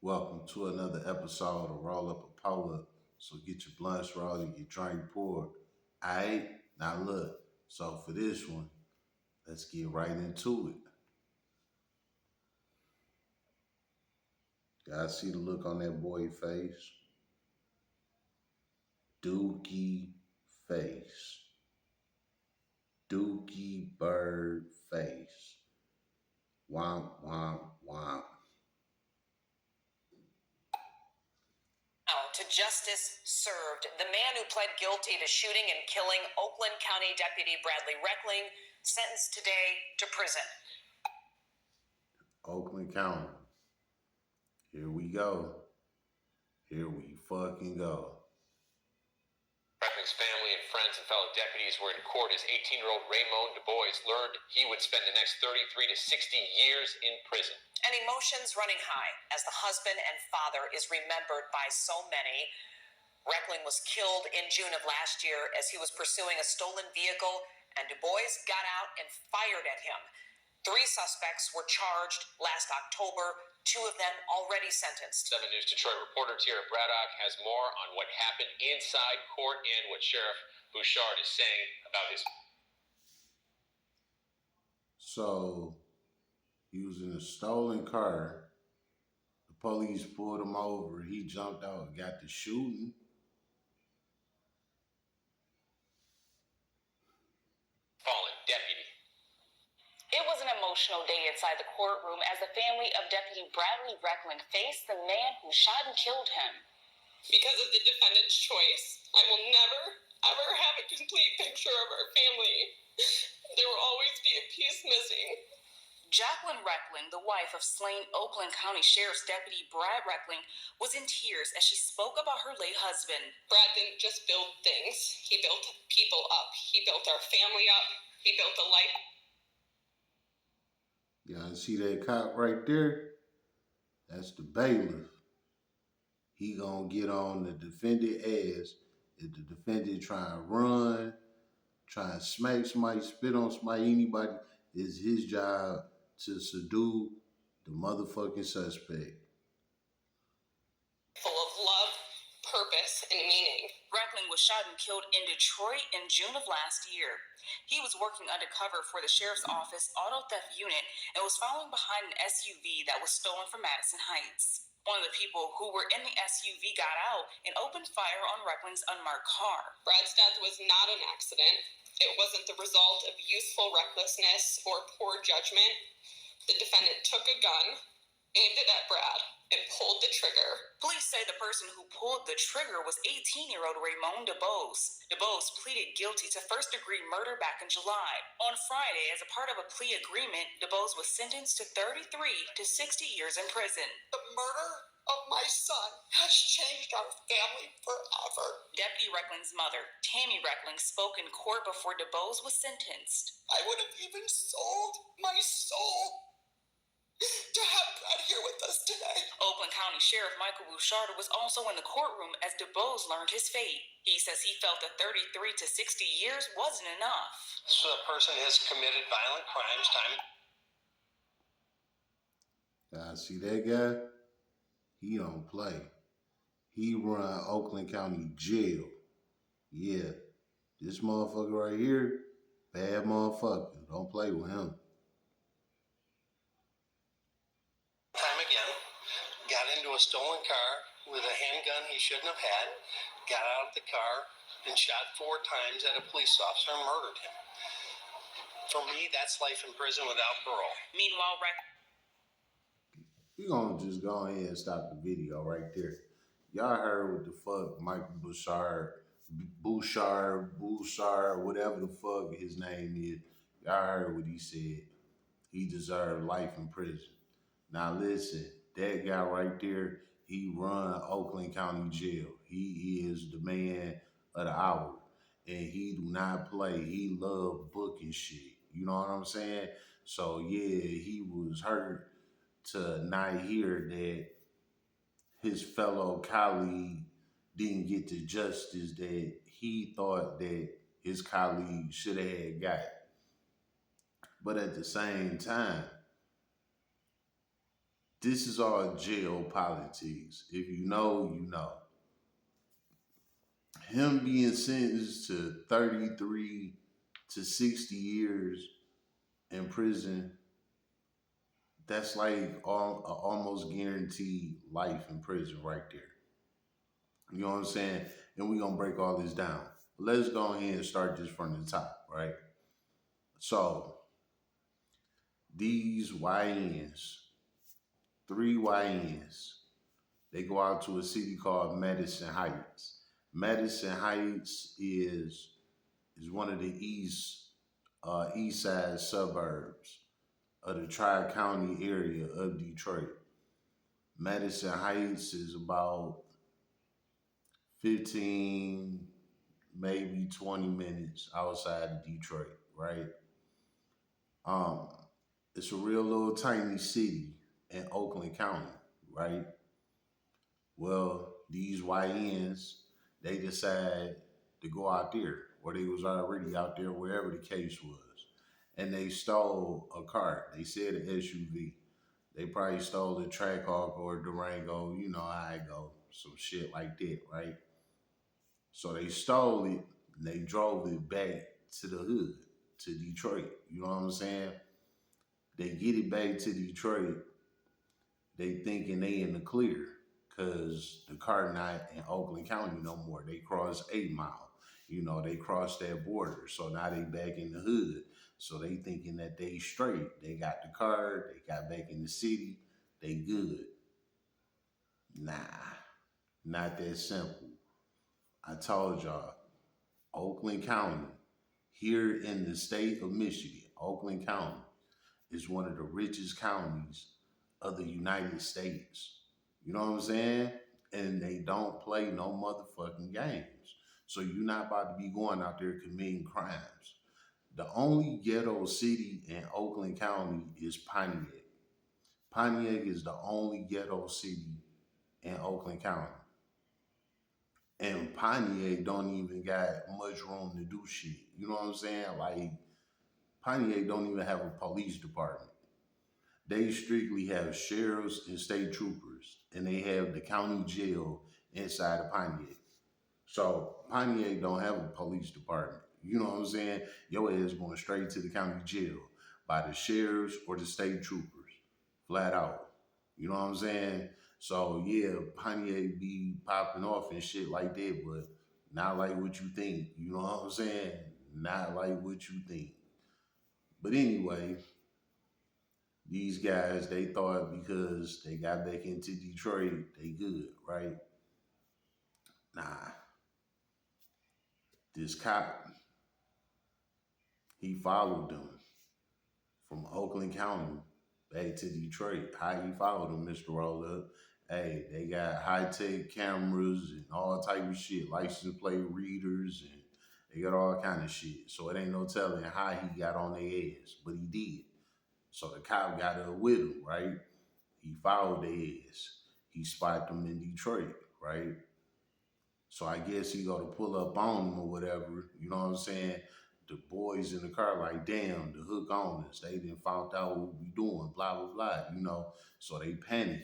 Welcome to another episode of Roll Up a Pull Up. So get your blunts rolled, your drink poured. Alright, now look. So for this one, let's get right into it. Guys, see the look on that boy face? Dookie face. Dookie bird face. Womp womp womp. To justice served. The man who pled guilty to shooting and killing Oakland County Deputy Bradley Reckling, sentenced today to prison. Oakland County. Here we go. Here we fucking go. Reckling's family and friends and fellow deputies were in court as 18-year-old Raymond DuBois learned he would spend the next 33 to 60 years in prison. And emotions running high as the husband and father is remembered by so many. Reckling was killed in June of last year as he was pursuing a stolen vehicle, and DuBois got out and fired at him. 3 suspects were charged last October, 2 of them already sentenced. 7 News Detroit reporter Tara Braddock has more on what happened inside court and what Sheriff Bouchard is saying about his... So, he was in a stolen car. The police pulled him over. He jumped out and got to shooting. fallen deputy. It was an emotional day inside the courtroom as the family of Deputy Bradley Reckling faced the man who shot and killed him. Because of the defendant's choice, I will never, ever have a complete picture of our family. There will always be a piece missing. Jacqueline Reckling, the wife of slain Oakland County Sheriff's Deputy Brad Reckling, was in tears as she spoke about her late husband. Brad didn't just build things. He built people up. He built our family up. He built a life. Y'all see that cop right there? That's the bailiff. He gonna get on the defendant ass if the defendant try and run, try and smack somebody, spit on somebody, anybody. It's his job to subdue the motherfucking suspect. Full of love, purpose, and meaning. Reckling was shot and killed in Detroit in June of last year. He was working undercover for the Sheriff's Office Auto Theft Unit and was following behind an SUV that was stolen from Madison Heights. One of the people who were in the SUV got out and opened fire on Reckling's unmarked car. Brad's death was not an accident. It wasn't the result of youthful recklessness or poor judgment. The defendant took a gun, aimed it at Brad, and pulled the trigger. Police say the person who pulled the trigger was 18-year-old Raymond DuBois. DuBois pleaded guilty to first-degree murder back in July. On Friday, as a part of a plea agreement, DuBois was sentenced to 33 to 60 years in prison. The murder of my son has changed our family forever. Deputy Reckling's mother, Tammy Reckling, spoke in court before DuBois was sentenced. I would have even sold my soul to have Brad here with us today. Oakland County Sheriff Michael Bouchard was also in the courtroom as DuBois learned his fate. He says he felt that 33 to 60 years wasn't enough. So a person has committed violent crimes time. Y'all see that guy? He don't play. He run Oakland County Jail. Yeah, this motherfucker right here, bad motherfucker. Don't play with him. Time again, got into a stolen car with a handgun he shouldn't have had, got out of the car and shot 4 times at a police officer and murdered him. For me, that's life in prison without parole. Meanwhile, We gonna just go ahead and stop the video right there. Y'all heard what the fuck Michael Bouchard, whatever the fuck his name is. Y'all heard what he said. He deserved life in prison. Now listen, that guy right there, he run Oakland County Jail. He is the man of the hour. And he do not play. He love booking shit. You know what I'm saying? So yeah, he was hurt to not hear that his fellow colleague didn't get the justice that he thought that his colleague should have had got. But at the same time, This is all geopolitics. If you know, you know. Him being sentenced to 33 to 60 years in prison, that's like almost guaranteed life in prison right there. You know what I'm saying? And we're gonna break all this down. Let's go ahead and start this from the top, right? So these YNs, three YNs, they go out to a city called Madison Heights. Madison Heights is one of the east side suburbs of the Tri-County area of Detroit. Madison Heights is about 15, maybe 20 minutes outside of Detroit, right? Um, it's a real little tiny city in Oakland County, right? Well, these YNs, they decide to go out there, or they was already out there, wherever the case was. And they stole a car. They said an SUV. They probably stole a Trackhawk or a Durango, you know how I go, some shit like that, right? So they stole it and they drove it back to the hood, to Detroit. You know what I'm saying? They get it back to Detroit. They thinking they in the clear because the car not in Oakland County no more. They crossed 8 Mile. You know, they crossed that border. So now they back in the hood. So they thinking that they straight. They got the car. They got back in the city. They good. Nah, not that simple. I told y'all, Oakland County, here in the state of Michigan, Oakland County is one of the richest counties of the United States. You know what I'm saying? And they don't play no motherfucking games. So you're not about to be going out there committing crimes. The only ghetto city in Oakland County is Pontiac. Pontiac is the only ghetto city in Oakland County. And Pontiac don't even got much room to do shit. You know what I'm saying? Like Pontiac don't even have a police department. They strictly have sheriffs and state troopers, and they have the county jail inside of Pontiac. So Pontiac don't have a police department. You know what I'm saying? Your ass going straight to the county jail by the sheriffs or the state troopers, flat out. You know what I'm saying? So yeah, Pontiac be popping off and shit like that, but not like what you think. You know what I'm saying? Not like what you think. But anyway, these guys, they thought because they got back into Detroit, they good, right? Nah, this cop, he followed them from Oakland County back to Detroit. How he followed them, Mr. Roll Up? Hey, they got high-tech cameras and all type of shit, license plate readers, and they got all kind of shit. So it ain't no telling how he got on their ass, but he did. So the cop got up with him, right? He followed their ass. He spotted them in Detroit, right? So I guess he go to pull up on them or whatever. You know what I'm saying? The boys in the car like, damn, the hook on us. They didn't found out what we doing, blah, blah, blah, you know. So they panicking.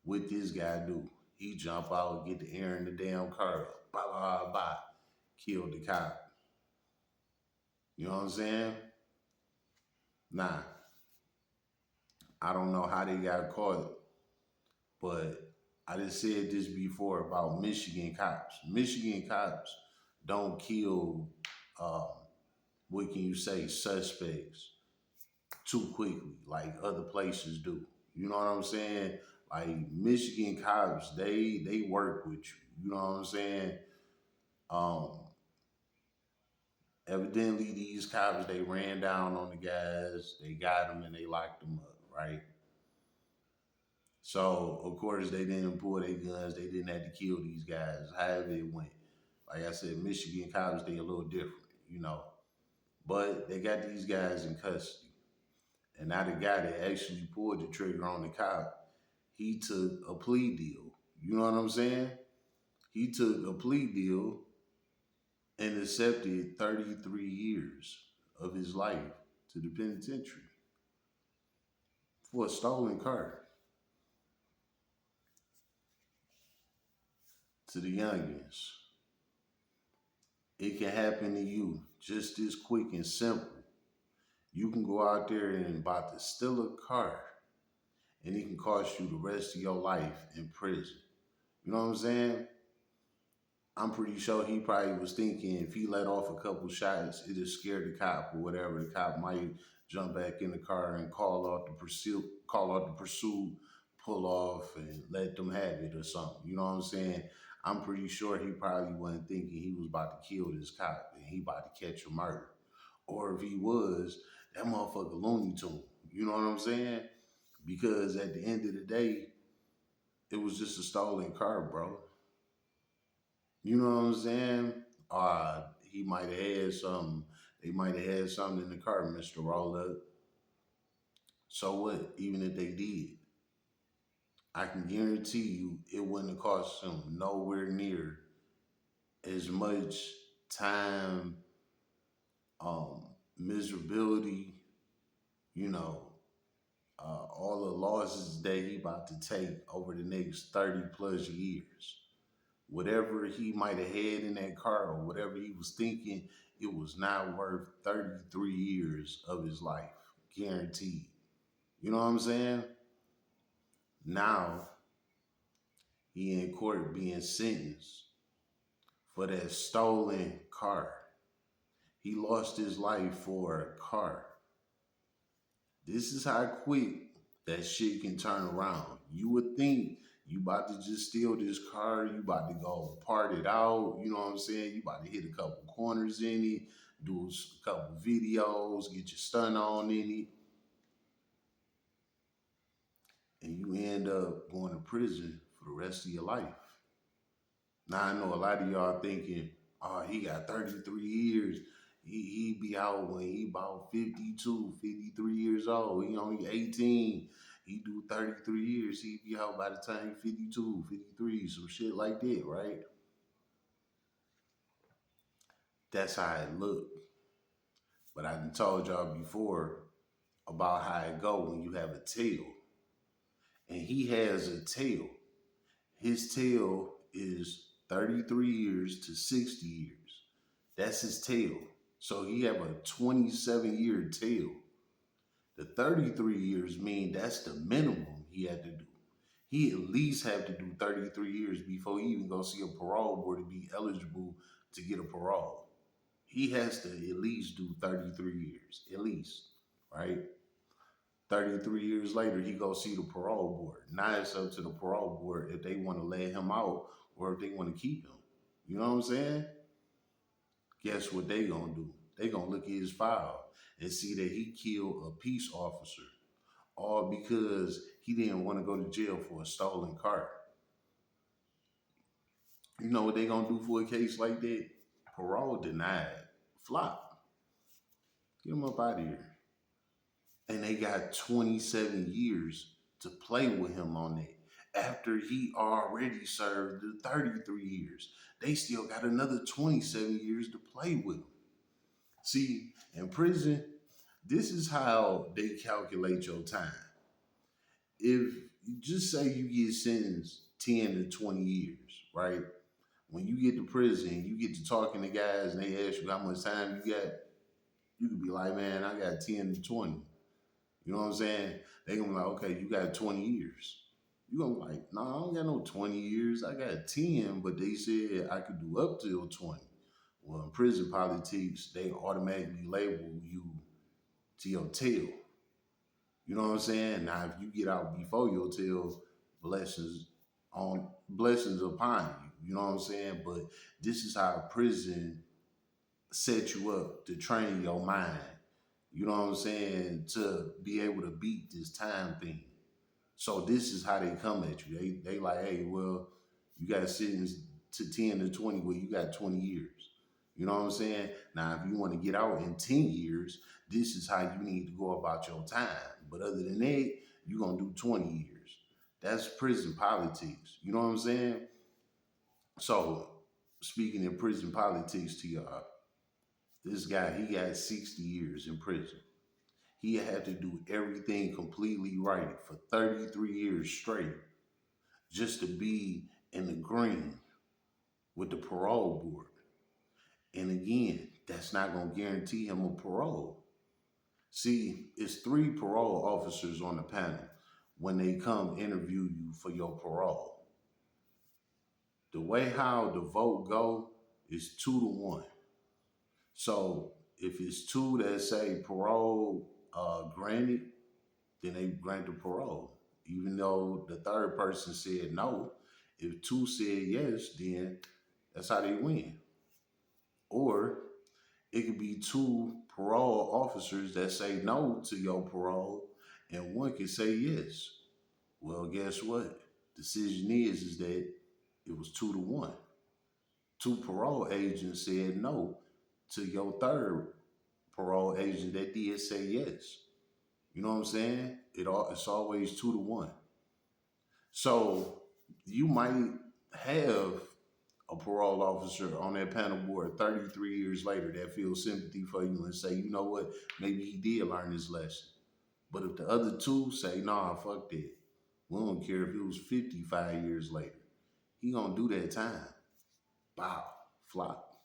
What this guy do? He jump out, get the air in the damn car up, blah, blah, blah, blah. Kill the cop. You know what I'm saying? Nah, I don't know how they got caught, but I just said this before about Michigan cops. Michigan cops don't kill, um, what can you say, suspects too quickly like other places do. You know what I'm saying? Like Michigan cops, they work with you. You know what I'm saying? Um, Evidently these cops they ran down on the guys, they got them and they locked them up, right? So of course they didn't pull their guns, they didn't have to kill these guys. However it went. Like I said, Michigan cops they a little different, you know. But they got these guys in custody. And now the guy that actually pulled the trigger on the cop, he took a plea deal. You know what I'm saying? He took a plea deal and accepted 33 years of his life to the penitentiary for a stolen car. to the youngins, it can happen to you just as quick and simple. You can go out there and about to steal a car, and it can cost you the rest of your life in prison. You know what I'm saying? I'm pretty sure he probably was thinking if he let off a couple shots, it'd scare the cop or whatever. The cop might jump back in the car and call out the pursuit, pull off, and let them have it or something. You know what I'm saying? I'm pretty sure he probably wasn't thinking he was about to kill this cop and he about to catch a murder. Or if he was, that motherfucker Looney Tune. You know what I'm saying? Because at the end of the day, it was just a stolen car, bro. You know what I'm saying? He might have had something. They might have had something in the car, Mr. Roll Up. So what? Even if they did, I can guarantee you it wouldn't have cost him nowhere near as much time, um, miserability, you know, all the losses that he about to take over the next 30 plus years. Whatever he might have had in that car or whatever he was thinking, it was not worth 33 years of his life, guaranteed. You know what I'm saying? Now he in court being sentenced for that stolen car. He lost his life for a car. This is how quick that shit can turn around. You would think you about to just steal this car, you about to go part it out, you know what I'm saying? You about to hit a couple corners in it, do a couple videos, get your stun on in it, and you end up going to prison for the rest of your life. Now I know a lot of y'all thinking, oh, he got 33 years. He be out when he about 52, 53 years old. He only 18. He do 33 years. He be out by the time he 52, 53, some shit like that, right? That's how it look. But I done told y'all before about how it go when you have a tail. And he has a tail. His tail is 33 years to 60 years. That's his tail. So he have a 27-year tail. The 33 years mean that's the minimum he had to do. He at least had to do 33 years before he even go see a parole board to be eligible to get a parole. He has to at least do 33 years, at least, right? 33 years later, he go see the parole board. Now it's up to the parole board if they want to let him out or if they want to keep him. You know what I'm saying? Guess what they gonna do? They gonna look at his file and see that he killed a peace officer, all because he didn't want to go to jail for a stolen car. You know what they gonna do for a case like that? Parole denied. Flop. Get him up out of here. And they got 27 years to play with him on that. After he already served the 33 years, they still got another 27 years to play with him. See, in prison, this is how they calculate your time. If you just say you get sentenced 10 to 20 years, right? When you get to prison, you get to talking to guys and they ask you how much time you got, you could be like, man, I got 10 to 20. You know what I'm saying? They gonna be like, okay, you got 20 years. You gonna be like, no, I don't got no 20 years. I got 10, but they said I could do up till 20. Well, in prison politics, they automatically label you to your tail. You know what I'm saying? Now, if you get out before your tail, blessings upon you. You know what I'm saying? But this is how prison set you up to train your mind. You know what I'm saying? To be able to beat this time thing. So this is how they come at you. They like, hey, well, you got sentenced to 10 to 20, well, you got 20 years. You know what I'm saying? Now, if you want to get out in 10 years, this is how you need to go about your time. But other than that, you're going to do 20 years. That's prison politics. You know what I'm saying? So, speaking in prison politics to y'all, this guy, he got 60 years in prison. He had to do everything completely right for 33 years straight just to be in the green. with the parole board. And again, that's not going to guarantee him a parole. See, it's three parole officers on the panel when they come interview you for your parole. The way how the vote go is 2-1. So if it's two that say parole granted, then they grant the parole. Even though the third person said no, if two said yes, then that's how they win. Or it could be two parole officers that say no to your parole, and one can say yes. Well, guess what? Decision is that it was 2-1. Two parole agents said no to your third parole agent that did say yes. You know what I'm saying? It's always 2-1. So you might have a parole officer on that panel board 33 years later that feels sympathy for you and say, you know what, maybe he did learn his lesson. But if the other two say, nah, fuck that, we don't care if it was 55 years later, he gonna do that time. Bow, flop.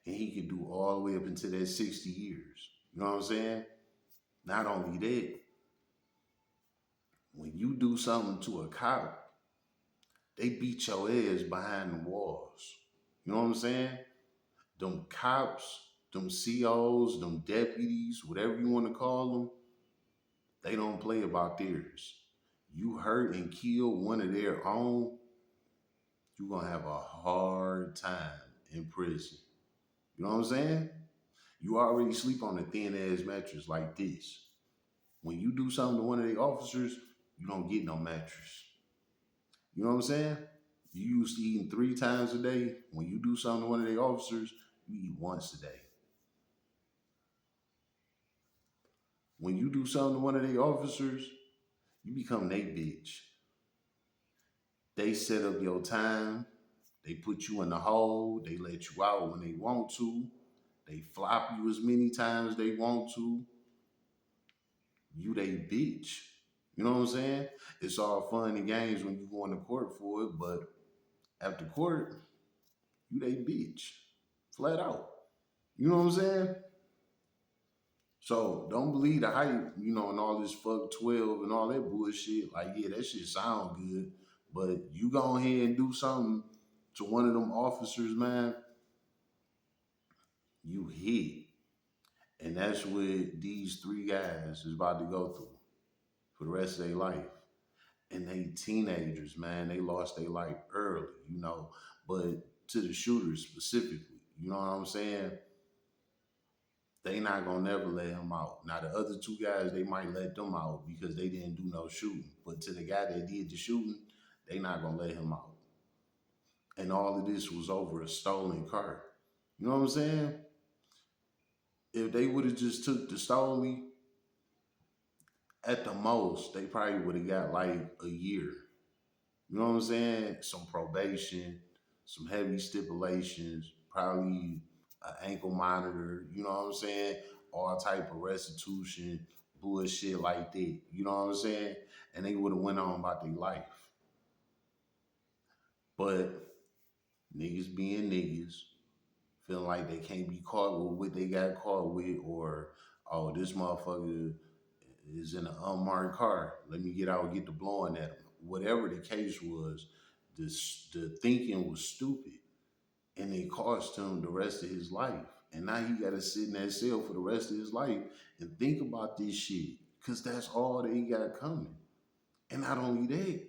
And he can do all the way up into that 60 years. You know what I'm saying? Not only that, when you do something to a cop, they beat your ass behind the walls. You know what I'm saying? Them cops, them COs, them deputies, whatever you want to call them, they don't play about theirs. You hurt and kill one of their own, you're going to have a hard time in prison. You know what I'm saying? You already sleep on a thin ass mattress like this. When you do something to one of the officers, you don't get no mattress. You know what I'm saying? You used to eating 3 times a day. When you do something to one of the officers, you eat once a day. When you do something to one of the officers, you become they bitch. They set up your time. They put you in the hole. They let you out when they want to. They flop you as many times they want to. You they bitch. You know what I'm saying? It's all fun and games when you go into court for it, but after court, you they bitch. Flat out. You know what I'm saying? So don't believe the hype, and all this fuck 12 and all that bullshit. Like, yeah, that shit sound good. But you go ahead and do something to one of them officers, man, you hit. And that's what these three guys is about to go through for the rest of their life. And they teenagers, man, they lost their life early. But to the shooters specifically, you know what I'm saying? They not gonna never let him out. Now the other two guys, they might let them out because they didn't do no shooting. But to the guy that did the shooting, they not gonna let him out. And all of this was over a stolen car. You know what I'm saying? If they would have just took the stolen, at the most, they probably would have got like a year. You know what I'm saying? Some probation, some heavy stipulations, probably an ankle monitor, you know what I'm saying? All type of restitution, bullshit like that. You know what I'm saying? And they would have went on about their life. But niggas being niggas, feeling like they can't be caught with what they got caught with, or, oh, this motherfucker is in an unmarked car. Let me get out and get the blowing at him. Whatever the case was, the thinking was stupid. And it cost him the rest of his life. And now he got to sit in that cell for the rest of his life and think about this shit. Because that's all that he got coming. And not only that,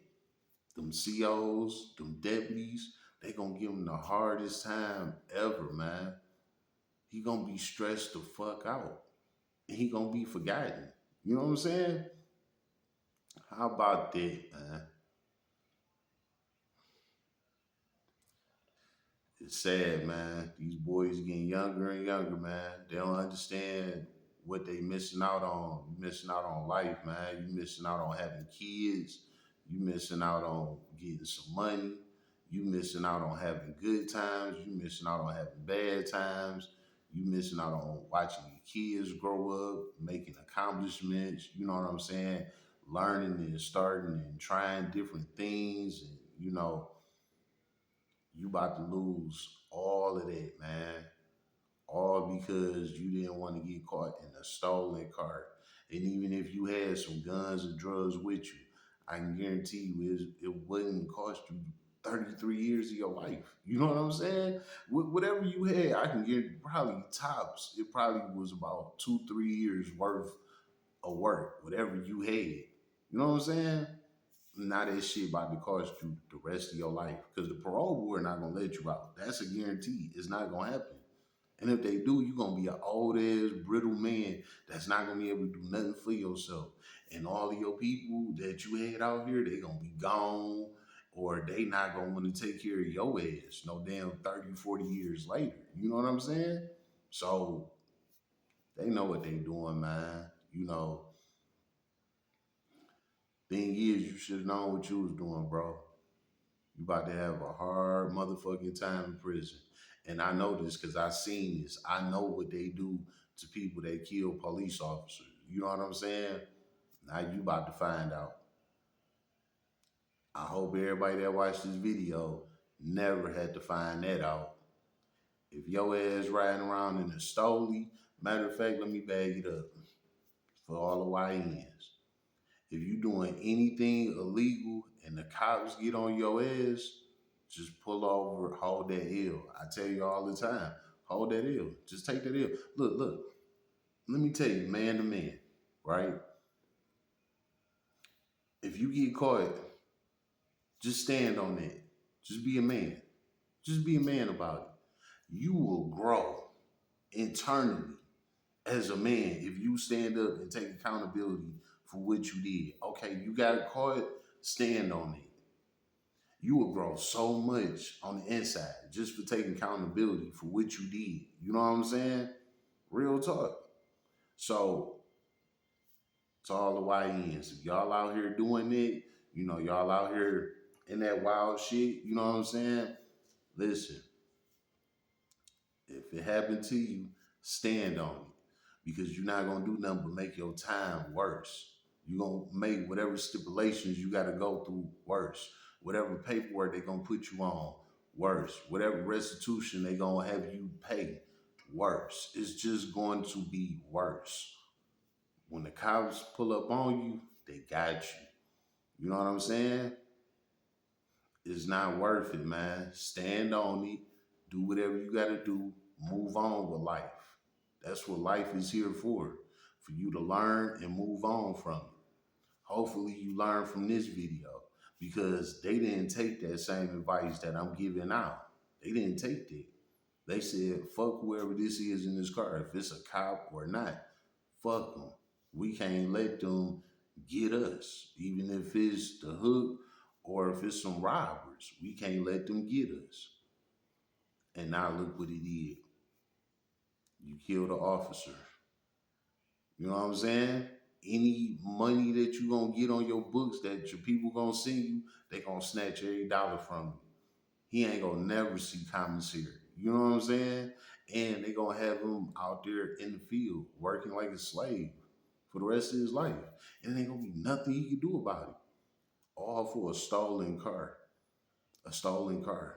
them COs, them deputies, they going to give him the hardest time ever, man. He going to be stressed the fuck out. And he going to be forgotten. You know what I'm saying? How about that, man? It's sad, man. These boys getting younger and younger, man. They don't understand what they missing out on. You missing out on life, man. You missing out on having kids. You missing out on getting some money. You missing out on having good times. You missing out on having bad times. You missing out on watching your kids grow up, making accomplishments. You know what I'm saying? Learning and starting and trying different things, and You about to lose all of that, man. All because you didn't want to get caught in a stolen car. And even if you had some guns and drugs with you, I can guarantee you it wouldn't cost you 33 years of your life. You know what I'm saying? Whatever you had, I can get probably tops. It probably was about 2, 3 years worth of work, whatever you had. You know what I'm saying? Now that shit about to cost you the rest of your life because the parole board not gonna let you out. That's a guarantee. It's not gonna happen. And if they do, you're gonna be an old ass brittle man that's not gonna be able to do nothing for yourself. And all of your people that you had out here, they gonna be gone or they not gonna want to take care of your ass no damn 30, 40 years later. You know what I'm saying? So they know what they doing, man. You know, thing is, you should have known what you was doing, bro. You about to have a hard motherfucking time in prison. And I know this because I seen this. I know what they do to people that kill police officers. You know what I'm saying? Now you about to find out. I hope everybody that watched this video never had to find that out. If your ass riding around in a stoley, matter of fact, let me bag it up for all the YNs. If you doing anything illegal and the cops get on your ass, just pull over, hold that L. I tell you all the time, hold that L. Just take that L. Look, let me tell you, man to man, right? If you get caught, just stand on that. Just be a man. Just be a man about it. You will grow internally as a man if you stand up and take accountability for what you did. Okay, you got caught, stand on it. You will grow so much on the inside just for taking accountability for what you did. You know what I'm saying? Real talk. So, to all the YNs, if y'all out here doing it, you know, y'all out here in that wild shit, you know what I'm saying? Listen, if it happened to you, stand on it because you're not going to do nothing but make your time worse. You're going to make whatever stipulations you got to go through worse. Whatever paperwork they're going to put you on, worse. Whatever restitution they're going to have you pay, worse. It's just going to be worse. When the cops pull up on you, they got you. You know what I'm saying? It's not worth it, man. Stand on it. Do whatever you got to do. Move on with life. That's what life is here for you to learn and move on from it. Hopefully you learn from this video because they didn't take that same advice that I'm giving out. They didn't take that. They said, fuck whoever this is in this car. If it's a cop or not, fuck them. We can't let them get us. Even if it's the hook or if it's some robbers, we can't let them get us. And now look what he did. You killed an officer. You know what I'm saying? Any money that you gonna get on your books that your people gonna send you, they gonna snatch every dollar from you. He ain't gonna never see commissary. You know what I'm saying? And they gonna have him out there in the field working like a slave for the rest of his life. And there ain't gonna be nothing he can do about it. All for a stolen car. A stolen car.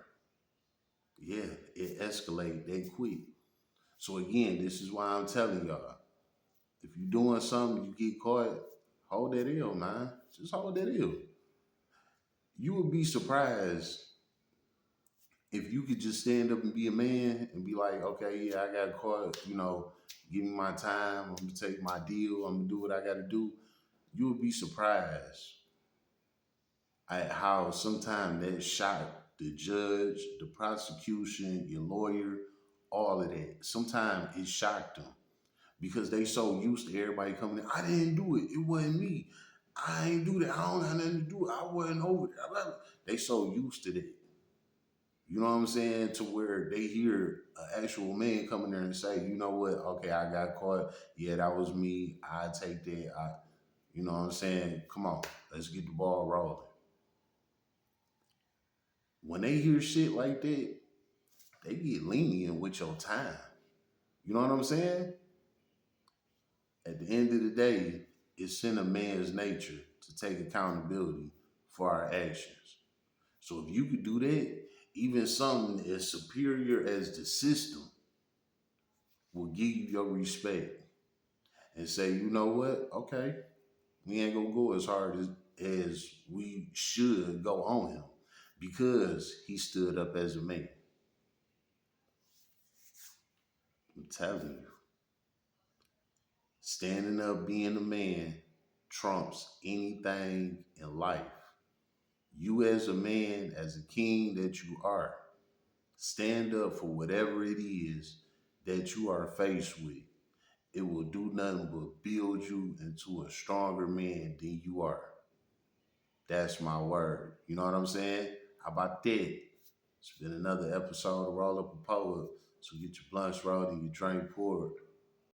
Yeah, it escalated that quick. So again, this is why I'm telling y'all. If you're doing something, you get caught, hold that L, man. Just hold that L. You would be surprised if you could just stand up and be a man and be like, okay, yeah, I got caught, you know, give me my time, I'm gonna take my deal, I'm gonna do what I gotta do. You would be surprised at how sometimes that shocked the judge, the prosecution, your lawyer, all of that. Sometimes it shocked them because they so used to everybody coming in. I didn't do it. It wasn't me. I ain't do that. I don't have nothing to do. I wasn't over there. They so used to that. You know what I'm saying? To where they hear an actual man come in there and say, you know what? Okay, I got caught. Yeah, that was me. I take that. You know what I'm saying? Come on, let's get the ball rolling. When they hear shit like that, they get lenient with your time. You know what I'm saying? At the end of the day, it's in a man's nature to take accountability for our actions. So if you could do that even something as superior as the system will give you your respect and say, you know what? Okay, we ain't gonna go as hard as we should go on him because he stood up as a man. I'm telling you, standing up being a man trumps anything in life. You as a man, as a king that you are, stand up for whatever it is that you are faced with. It will do nothing but build you into a stronger man than you are. That's my word. You know what I'm saying? How about that? It's been another episode of Roll Up a Poet. So get your blunts rolled and your drink poured.